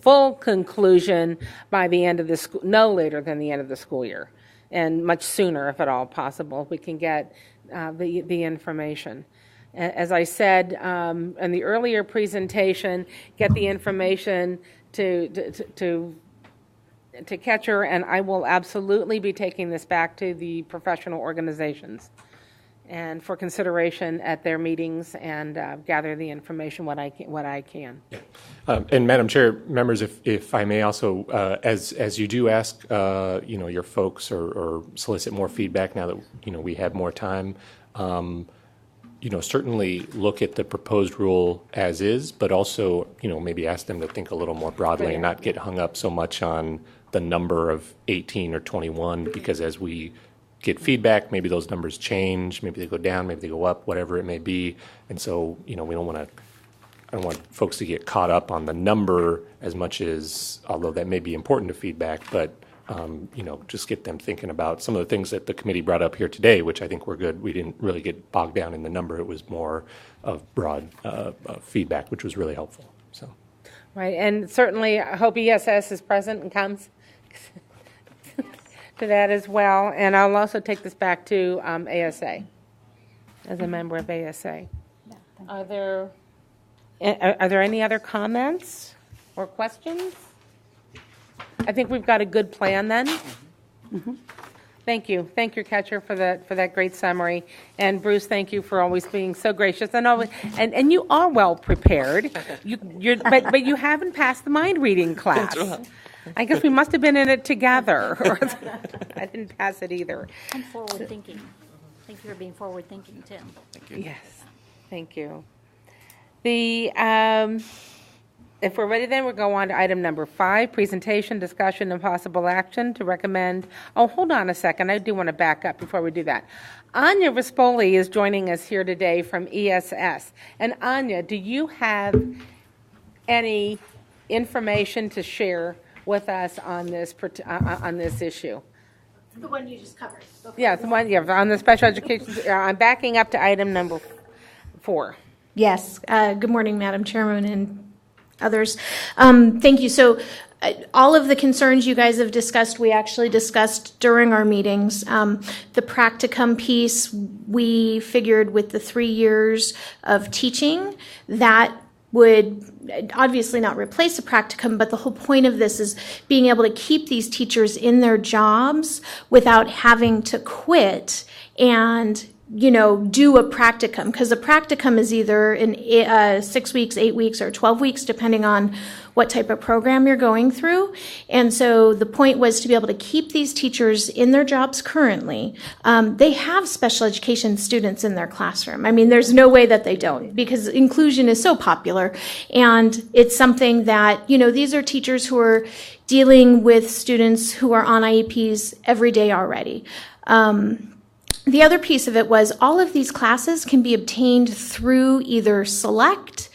C: full conclusion by the end of the school, no later than the end of the school year, and much sooner if at all possible, if we can get the information. As I said in the earlier presentation, get the information to Catcher, and I will absolutely be taking this back to the professional organizations and for consideration at their meetings, and gather the information what I can.
D: And Madam Chair, members, if I may also, as you do ask, your folks or solicit more feedback now that we have more time. Certainly look at the proposed rule as is, but also, maybe ask them to think a little more broadly and not get hung up so much on the number of 18 or 21, because as we get feedback, maybe those numbers change, maybe they go down, maybe they go up, whatever it may be. And so, I don't want folks to get caught up on the number as much as, although that may be important to feedback, but just get them thinking about some of the things that the committee brought up here today, which I think were good. We didn't really get bogged down in the number. It was more of broad feedback, which was really helpful. So,
C: right, and certainly I hope ESS is present and comes to that as well. And I'll also take this back to ASA as a member of ASA. Are there any other comments or questions? I think we've got a good plan then. Mm-hmm. Thank you, Catcher, for that great summary, and Bruce, thank you for always being so gracious and you are well prepared. But you haven't passed the mind reading class. That's right. I guess we must have been in it together. I didn't pass it either.
K: I'm forward thinking. Thank you for being forward thinking too.
H: Thank you.
C: Yes, thank you. If we're ready, then we'll go on to item number 5, presentation, discussion, and possible action to recommend. Oh, hold on a second. I do want to back up before we do that. Anya Rispoli is joining us here today from ESS. And Anya, do you have any information to share with us on this issue?
K: The one you just covered.
C: Yeah, the one. Yeah, on the special education. I'm backing up to item number 4.
L: Yes. Good morning, Madam Chairman and others. Thank you. So all of the concerns you guys have discussed, we actually discussed during our meetings. The practicum piece, we figured with the 3 years of teaching, that would obviously not replace a practicum, but the whole point of this is being able to keep these teachers in their jobs without having to quit and do a practicum, because a practicum is either in 6 weeks, 8 weeks, or 12 weeks, depending on what type of program you're going through. And so the point was to be able to keep these teachers in their jobs currently. They have special education students in their classroom. I mean, there's no way that they don't, because inclusion is so popular. And it's something that, these are teachers who are dealing with students who are on IEPs every day already. The other piece of it was all of these classes can be obtained through either Select,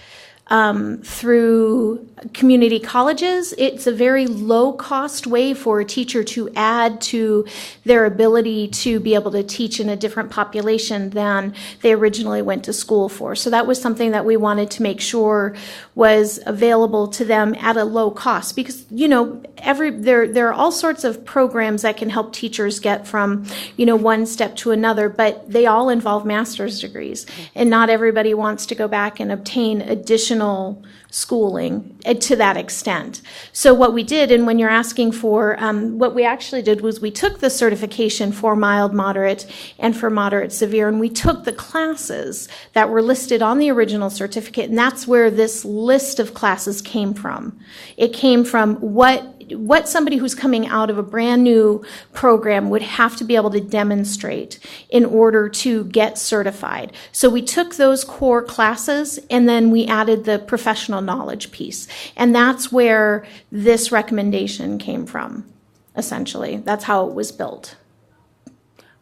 L: through community colleges. It's a very low-cost way for a teacher to add to their ability to be able to teach in a different population than they originally went to school for. So that was something that we wanted to make sure was available to them at a low cost, because, you know, there are all sorts of programs that can help teachers get from, you know, one step to another, but they all involve master's degrees, and not everybody wants to go back and obtain additional schooling to that extent. So what we did, and when you're asking for, what we actually did was we took the certification for mild, moderate, and for moderate, severe, and we took the classes that were listed on the original certificate, and that's where this list of classes came from. It came from what somebody who's coming out of a brand new program would have to be able to demonstrate in order to get certified. So we took those core classes and then we added the professional knowledge piece. And that's where this recommendation came from, essentially. That's how it was built.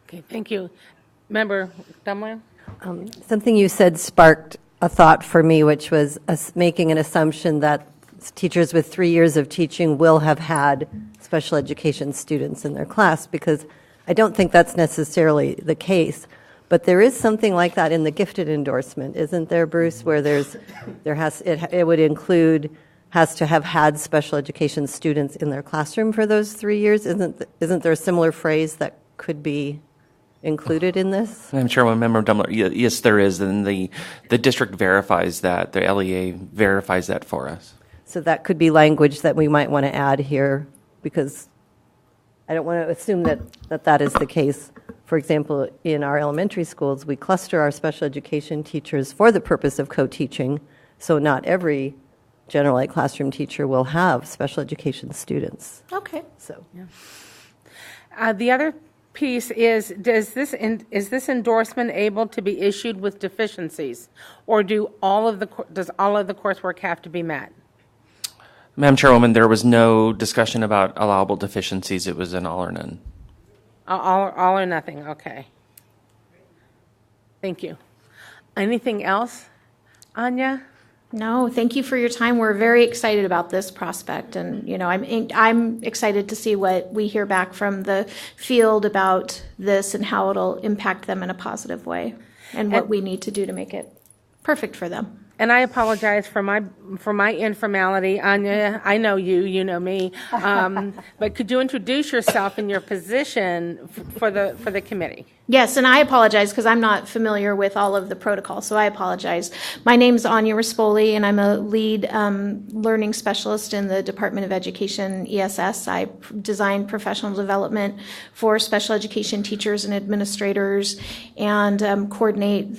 C: Okay, thank you. Member Dumler?
I: Something you said sparked a thought for me, which was making an assumption that teachers with 3 years of teaching will have had special education students in their class, because I don't think that's necessarily the case. But there is something like that in the gifted endorsement, isn't there, Bruce, where it would include has to have had special education students in their classroom for those 3 years? Isn't there a similar phrase that could be included in this?
H: Madam Chairwoman, Member Dumler, yes, there is, and the district verifies that. The LEA verifies that for us.
I: So that could be language that we might want to add here, because I don't want to assume that is the case. For example, in our elementary schools, we cluster our special education teachers for the purpose of co-teaching, so not every general ed classroom teacher will have special education students.
L: Okay.
I: So,
C: The other piece is, is this endorsement able to be issued with deficiencies, or does all of the coursework have to be met?
H: Madam Chairwoman, there was no discussion about allowable deficiencies. It was an all or none.
C: All or nothing, okay. Thank you. Anything else? Anya?
L: No, thank you for your time. We're very excited about this prospect, and you know, I'm excited to see what we hear back from the field about this and how it'll impact them in a positive way, and what we need to do to make it perfect for them.
C: And I apologize for my informality. Anya, I know you, you know me. But could you introduce yourself and your position for the committee?
L: Yes, and I apologize because I'm not familiar with all of the protocol, so I apologize. My name is Anya Rispoli, and I'm a lead learning specialist in the Department of Education, ESS. I design professional development for special education teachers and administrators, and coordinate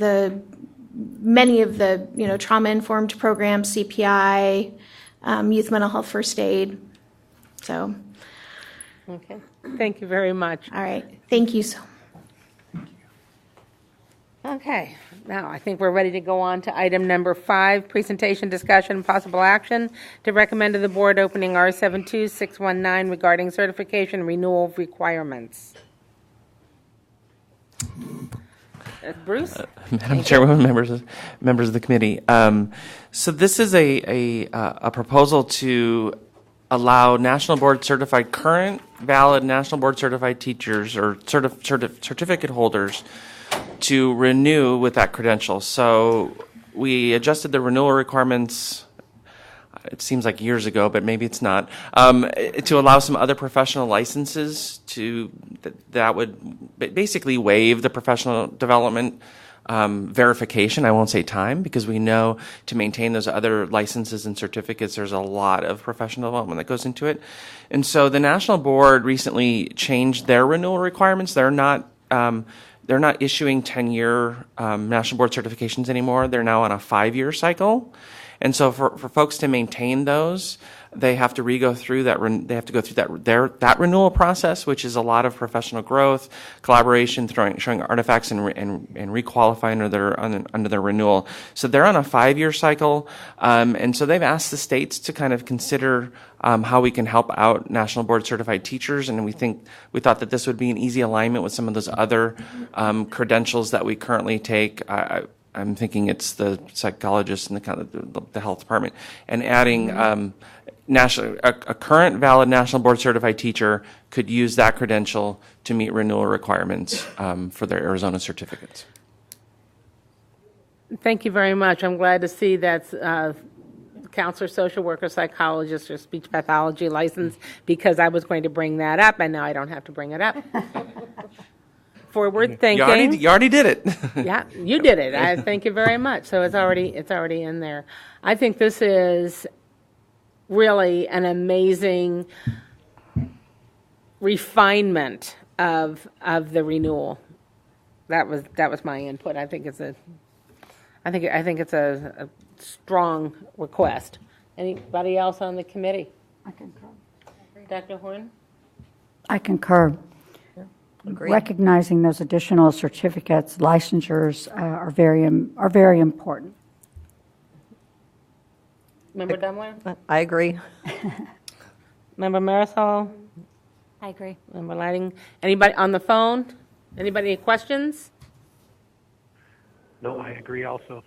L: many of the trauma-informed programs, CPI, youth mental health first aid. So,
C: okay, thank you very much.
L: All right, thank you so much.
C: Okay, now I think we're ready to go on to item number 5, presentation, discussion, and possible action to recommend to the board opening R72619 regarding certification renewal requirements. Bruce?
H: Madam Chairwoman, members of the committee. So this is a proposal to allow national board certified, current valid national board certified teachers or certificate holders to renew with that credential. So we adjusted the renewal requirements, it seems like years ago, but maybe it's not, to allow some other professional licenses that would basically waive the professional development verification. I won't say time, because we know to maintain those other licenses and certificates, there's a lot of professional development that goes into it. And so the National Board recently changed their renewal requirements. They're not issuing 10-year National Board certifications anymore. They're now on a 5-year cycle. And so for folks to maintain those, they have to go through that renewal process, which is a lot of professional growth, collaboration, showing artifacts and requalifying under their renewal. So they're on a 5-year cycle, and so they've asked the states to kind of consider how we can help out national board certified teachers, and we thought that this would be an easy alignment with some of those other credentials that we currently take. I'm thinking it's the psychologist and the health department, and adding a current valid national board certified teacher could use that credential to meet renewal requirements for their Arizona certificates.
C: Thank you very much. I'm glad to see that's counselor, social worker, psychologist, or speech pathology license, because I was going to bring that up, and now I don't have to bring it up. Forward thinking.
H: You already did it.
C: Yeah, you did it. I thank you very much. So it's already in there. I think this is really an amazing refinement of the renewal. That was my input. I think it's a strong request. Anybody else on the committee?
G: I concur.
C: Dr. Horn?
G: I concur. Recognizing those additional certificates, licensures are very important.
C: Member Dumler?
I: I agree.
C: Member Marisol?
K: I agree.
C: Member Lighting? Anybody on the phone? Anybody have questions?
F: No, I agree also.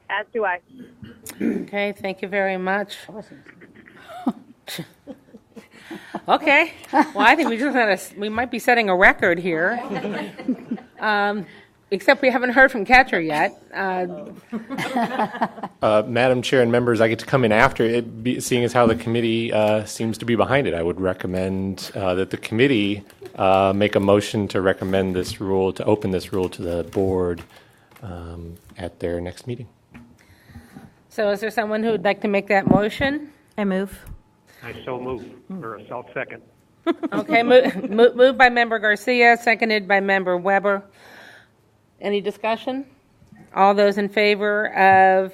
A: As do I.
C: Okay, thank you very much. Okay, well, I think we might be setting a record here. Except we haven't heard from Catcher yet.
D: Madam Chair and members, I get to come in after it, seeing as how the committee seems to be behind it. I would recommend that the committee make a motion to recommend this rule, to open this rule to the board at their next meeting.
C: So is there someone who would like to make that motion?
J: I move.
F: I so move, or I'll second.
C: Okay, moved by Member Garcia, seconded by Member Weber. Any discussion? All those in favor of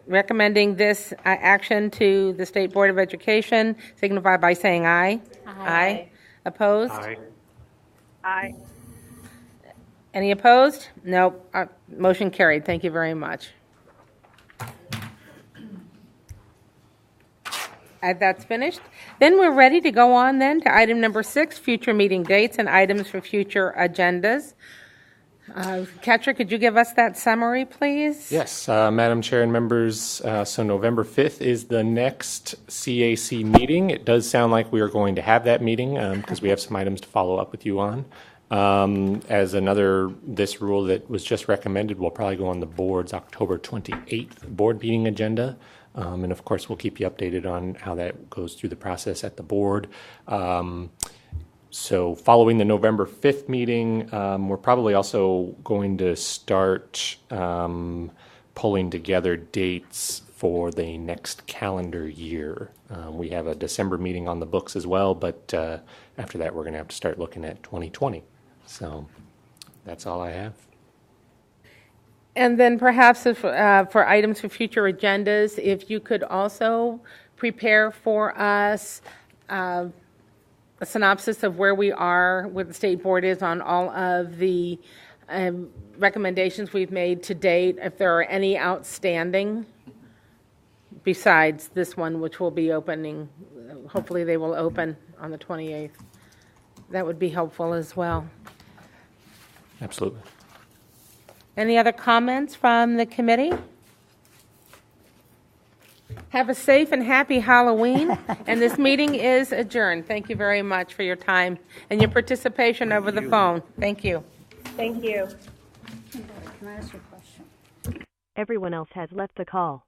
C: recommending this action to the State Board of Education, signify by saying aye. Aye. Opposed?
F: Aye.
A: Aye.
C: Any opposed? No. Motion carried. Thank you very much. That's finished. Then we're ready to go on then to item number 6, future meeting dates and items for future agendas. Catcher, could you give us that summary, please?
D: Yes, Madam Chair and members, so November 5th is the next CAC meeting. It does sound like we are going to have that meeting because we have some items to follow up with you on. This rule that was just recommended will probably go on the board's October 28th board meeting agenda. And of course, we'll keep you updated on how that goes through the process at the board. So following the November 5th meeting, we're probably also going to start pulling together dates for the next calendar year. We have a December meeting on the books as well, but after that, we're going to have to start looking at 2020. So that's all I have.
C: And then perhaps for items for future agendas, if you could also prepare for us a synopsis of where we are, where the State Board is on all of the recommendations we've made to date, if there are any outstanding besides this one, which will be opening. Hopefully they will open on the 28th. That would be helpful as well.
D: Absolutely.
C: Any other comments from the committee? Have a safe and happy Halloween, and this meeting is adjourned. Thank you very much for your time and your participation over the phone. Thank you.
A: Thank you.
G: Can I ask you a question?
M: Everyone else has left the call.